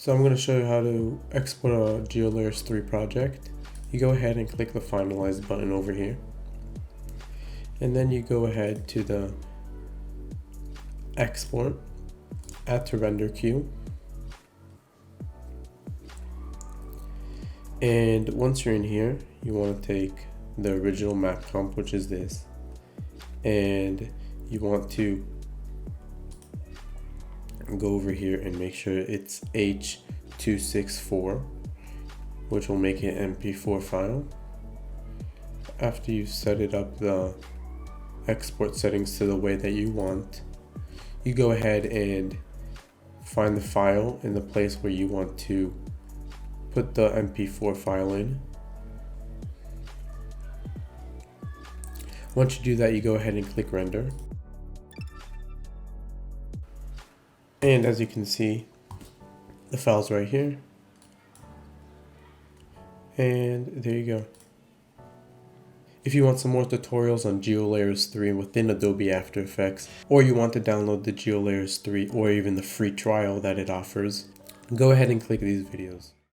So I'm going to show you how to export a GeoLayers 3 project. You go ahead and click the finalize button over here. And then you go ahead to the export, add to render queue. And once you're in here, you want to take the original map comp, which is this, and you want to go over here and make sure it's H264, which will make it an MP4 file. After you set it up, the export settings to the way that you want, you go ahead and find the file in the place where you want to put the MP4 file in. Once you do that, you go ahead and click render. And as you can see, the file's right here. And there you go. If you want some more tutorials on GeoLayers 3 within Adobe After Effects, or you want to download the GeoLayers 3 or even the free trial that it offers, go ahead and click these videos.